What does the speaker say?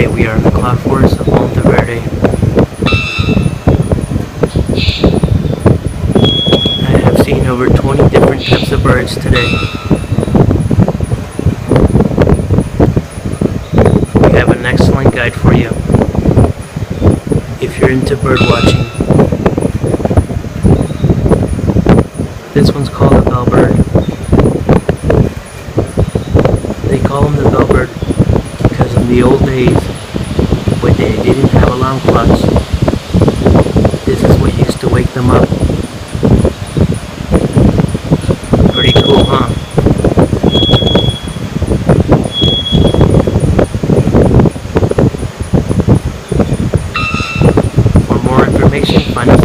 Today we are in the cloud forest of Monteverde. I have seen over 20 different types of birds today. We have an excellent guide for you if you're into bird watching. This one's called a bellbird. They call him the bellbird because in the old days, when they didn't have alarm clocks, this is what used to wake them up. Pretty cool, huh? For more information, find us